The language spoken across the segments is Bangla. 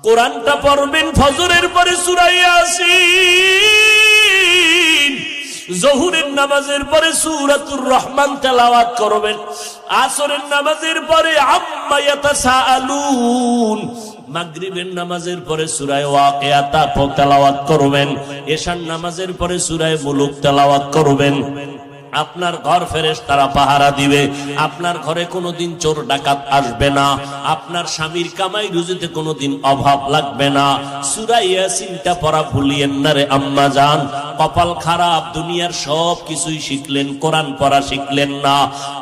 কোরআনটা পড়বেন ফজরের পরে সূরা ইয়াসিন, জোহরের নামাজের পরে সূরাতুর রহমান তেলাওয়াত করবেন, আসরের নামাজের পরে আম্মা ইয়াতাসাআলুন, মাগরিবের নামাজের পরে সূরা ওয়াকিয়া তেলাওয়াত করবেন, এশার নামাজের পরে সূরা মুলুক তেলাওয়াত করবেন। আপনার ঘর ফেরেশতারা পাহারা দিবে, আপনার ঘরে কোনোদিন চোর ডাকাত আসবে না, আপনার স্বামীর কামাই রুজিতে কোনোদিন অভাব লাগবে না। সূরা ইয়াসিনটা পড়া ভুলিয়েন না রে আম্মা জান। কপাল খারাপ, দুনিয়ার সব কিছুই শিখলেন, কোরআন পড়া শিখলেন না।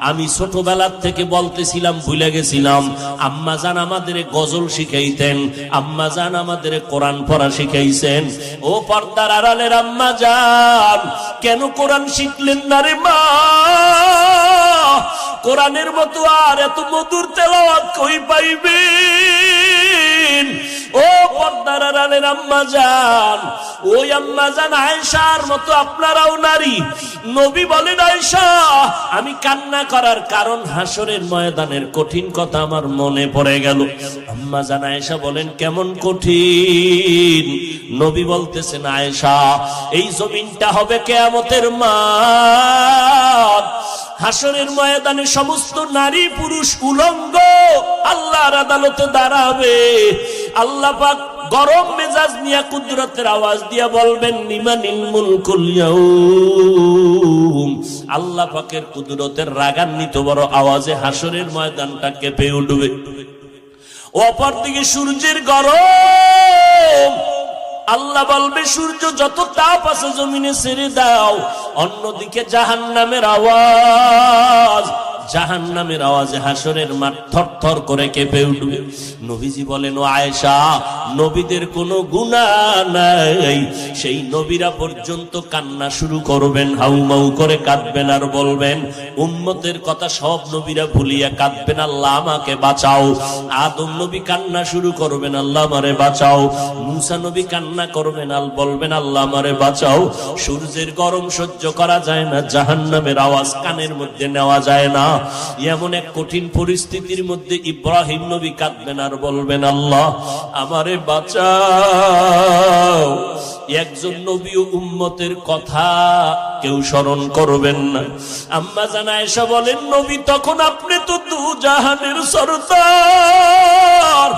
আমি ছোটবেলার থেকে বলতেছিলাম, ভুলে গেছিলাম, আম্মা জান আমাদের গজল শিখাইতেন, আম্মা জান আমাদের কোরআন পড়া শিখাইছেন। ও পর্দার আড়ালের আম্মা জান, কেন কোরআন শিখলেন না রে মা? কোরআনের মতো আর এত মধুর তেলাওয়াত কই পাইবেন? ও পর্দার আড়ালের আম্মা জান, ওই আম্মা জান আয়েশার মতো আপনারাও নারী। নবী বলেন, আয়েশা আমি কান্না করার কারণ হাসরের ময়দানের কঠিন কথা আমার মনে পড়ে গেল। আম্মা জান আয়েশা বলেন, কেমন কঠিন? নবী বলতেছেন, আয়েশা এই জমিনটা হবে কিয়ামতের মাঠ, হাসরের ময়দানে সমস্ত নারী পুরুষ উলঙ্গ আল্লাহর আদালতে দাঁড়াবে। আল্লাহ পাক গরম মেজাজ নিয়ে কুদরতের আওয়াজ দিয়া বলবেন, লিমানিল মুলকুল ইয়াউম। আল্লাহ পাকের কুদরতের রাগান্বিত বড় আওয়াজে হাসরের ময়দানটা কেঁপে উঠবে। অপরদিকে সূর্যের গরম, আল্লাহ বলবে সূর্য যত তাপ আছে জমিনে ছেড়ে দাও। অন্যদিকে জাহান্নামের আওয়াজ, জাহান্নামের আওয়াজে হাসরের মাঠ থরথর করে কেঁপে উঠবে। নবীজি বলেন, ও আয়েশা নবীদের কোনো গুনাহ নাই, সেই নবীরা পর্যন্ত কান্না শুরু করবেন, হাউমাউ করে কাঁদবেন আর বলবেন, উম্মতের কথা সব নবীরা ভুলিয়া কাঁদবেন, আল্লাহ আমাকে বাঁচাও। আদম নবী কান্না শুরু করবেন, আল্লাহ আমারে বাঁচাও। মূসা নবী কান্না করবেন আর বলবেন, আল্লাহ আমারে বাঁচাও। সূর্যের গরম সহ্য করা যায় না, জাহান্নামের আওয়াজ কানের মধ্যে নেওয়া যায় না। এমন এক কঠিন পরিস্থিতির মধ্যে ইব্রাহিম নবী কাঁদবেন আর বলবেন, আল্লাহ আমারে বাঁচাও। একজন নবী ও উম্মতের কথা কেউ স্মরণ করবেন না। আম্মা জান আয়েশা বলেন, নবী তখন আপনি তো দু জাহানের সরদার,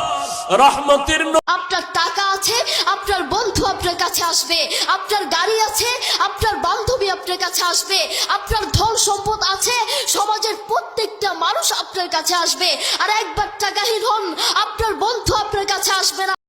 রহমতের। আপনার টাকা আছে, আপনার বন্ধু আপনার কাছে আসবে, আপনার গাড়ি আছে, আপনার বান্ধবী আপনার কাছে আসবে, আপনার ধন সম্পদ আছে, সমাজের প্রত্যেকটা মানুষ আপনার কাছে আসবে। আর একবার টাকাহীন হন, আপনার বন্ধু আপনার কাছে আসবে না।